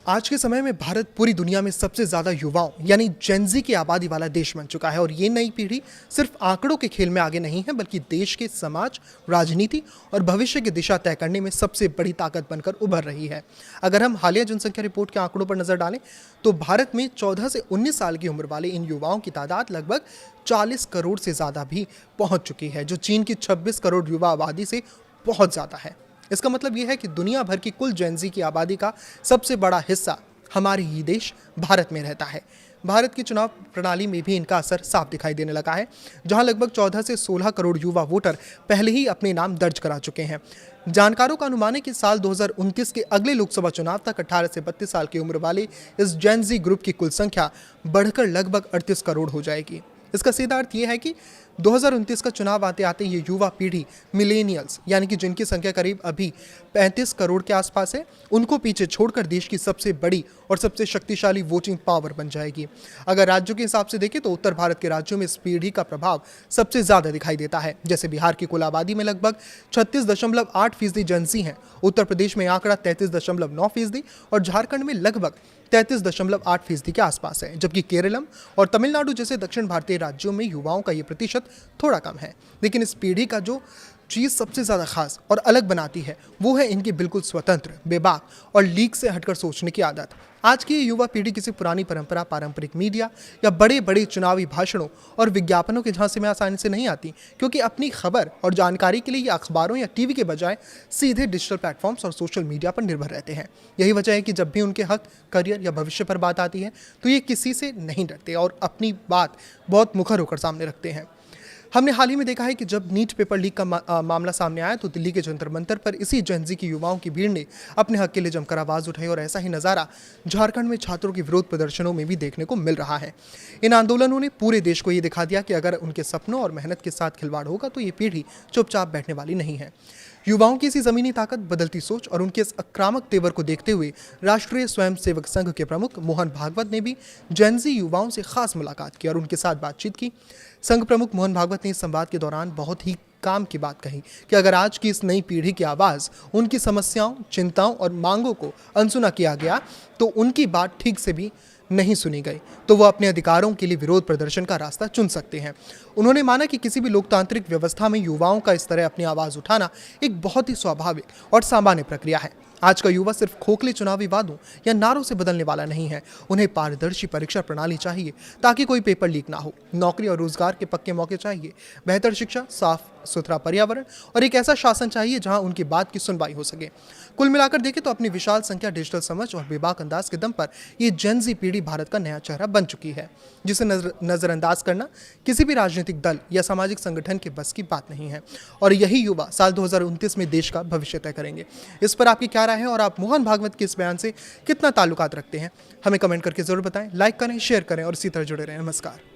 आज के समय में भारत पूरी दुनिया में सबसे ज़्यादा युवाओं यानी जेनजी की आबादी वाला देश बन चुका है और ये नई पीढ़ी सिर्फ आंकड़ों के खेल में आगे नहीं है बल्कि देश के समाज, राजनीति और भविष्य की दिशा तय करने में सबसे बड़ी ताकत बनकर उभर रही है। अगर हम हालिया जनसंख्या रिपोर्ट के आंकड़ों पर नजर डालें तो भारत में 14 से 19 साल की उम्र वाले इन युवाओं की तादाद लगभग 40 करोड़ से ज़्यादा भी पहुँच चुकी है, जो चीन की 26 करोड़ युवा आबादी से बहुत ज़्यादा है। इसका मतलब यह है कि दुनिया भर की कुल जेनजी की आबादी का सबसे बड़ा हिस्सा हमारे ही देश भारत में रहता है। भारत की चुनाव प्रणाली में भी इनका असर साफ दिखाई देने लगा है, जहां लगभग 14 से 16 करोड़ युवा वोटर पहले ही अपने नाम दर्ज करा चुके हैं। जानकारों का अनुमान है कि साल 2029 के अगले लोकसभा चुनाव तक 18 से 32 साल की उम्र वाले इस जेनजी ग्रुप की कुल संख्या बढ़कर लगभग 38 करोड़ हो जाएगी। इसका सीधा अर्थ यह है कि 2029 का चुनाव आते आते ये युवा पीढ़ी मिलेनियल्स यानी कि जिनकी संख्या करीब अभी 35 करोड़ के आसपास है, उनको पीछे छोड़कर देश की सबसे बड़ी और सबसे शक्तिशाली वोटिंग पावर बन जाएगी। अगर राज्यों के हिसाब से देखें तो उत्तर भारत के राज्यों में इस पीढ़ी का प्रभाव सबसे ज्यादा दिखाई देता है। जैसे बिहार की कुल आबादी में लगभग 36.8% जेनजी हैं, उत्तर प्रदेश में आंकड़ा 33.9% और झारखंड में लगभग 33.8% के आसपास है, जबकि केरलम और तमिलनाडु जैसे दक्षिण भारतीय राज्यों में युवाओं का ये प्रतिशत थोड़ा कम है। लेकिन इस पीढ़ी का जो चीज़ सबसे ज़्यादा खास और अलग बनाती है वो है इनकी बिल्कुल स्वतंत्र, बेबाक और लीक से हटकर सोचने की आदत। आज की ये युवा पीढ़ी किसी पुरानी परंपरा, पारंपरिक मीडिया या बड़े बड़े चुनावी भाषणों और विज्ञापनों के झांसे में आसानी से नहीं आती, क्योंकि अपनी खबर और जानकारी के लिए ये अखबारों या टीवी के बजाय सीधे डिजिटल प्लेटफॉर्म्स और सोशल मीडिया पर निर्भर रहते हैं। यही वजह है कि जब भी उनके हक, करियर या भविष्य पर बात आती है तो ये किसी से नहीं डरते और अपनी बात बहुत मुखर होकर सामने रखते हैं। हमने हाल ही में देखा है कि जब नीट पेपर लीक का मामला सामने आया तो दिल्ली के जंतर मंतर पर इसी जेनजी की युवाओं की भीड़ ने अपने हक के लिए जमकर आवाज उठाई और ऐसा ही नज़ारा झारखंड में छात्रों के विरोध प्रदर्शनों में भी देखने को मिल रहा है। इन आंदोलनों ने पूरे देश को ये दिखा दिया कि अगर उनके सपनों और मेहनत के साथ खिलवाड़ होगा तो ये पीढ़ी चुपचाप बैठने वाली नहीं है। युवाओं की इसी जमीनी ताकत, बदलती सोच और उनके इस आक्रामक तेवर को देखते हुए राष्ट्रीय स्वयंसेवक संघ के प्रमुख मोहन भागवत ने भी जेनजी युवाओं से खास मुलाकात की और उनके साथ बातचीत की। संघ प्रमुख मोहन भागवत ने इस संवाद के दौरान बहुत ही काम की बात कही कि अगर आज की इस नई पीढ़ी की आवाज़, उनकी समस्याओं, चिंताओं और मांगों को अनसुना किया गया तो उनकी बात ठीक से भी नहीं सुनी गई तो वो अपने अधिकारों के लिए विरोध प्रदर्शन का रास्ता चुन सकते हैं। उन्होंने माना कि किसी भी लोकतांत्रिक व्यवस्था में युवाओं का इस तरह अपनी आवाज़ उठाना एक बहुत ही स्वाभाविक और सामान्य प्रक्रिया है। आज का युवा सिर्फ खोखले चुनावी वादों या नारों से बदलने वाला नहीं है। उन्हें पारदर्शी परीक्षा प्रणाली चाहिए ताकि कोई पेपर लीक ना हो, नौकरी और रोजगार के पक्के मौके चाहिए, बेहतर शिक्षा, साफ सुथरा पर्यावरण और एक ऐसा शासन चाहिए जहां उनकी बात की सुनवाई हो सके। कुल मिलाकर देखें तो अपनी विशाल संख्या, डिजिटल समझ और बेबाक अंदाज के दम पर ये जेनजी पीढ़ी भारत का नया चेहरा बन चुकी है, जिसे नजरअंदाज करना किसी भी राजनीतिक दल या सामाजिक संगठन के बस की बात नहीं है। और यही युवा साल 2029 में देश का भविष्य तय करेंगे। इस पर आपकी क्या राय है और आप मोहन भागवत के इस बयान से कितना ताल्लुकात रखते हैं, हमें कमेंट करके जरूर बताएं। लाइक करें, शेयर करें और इसी तरह जुड़े रहें। नमस्कार।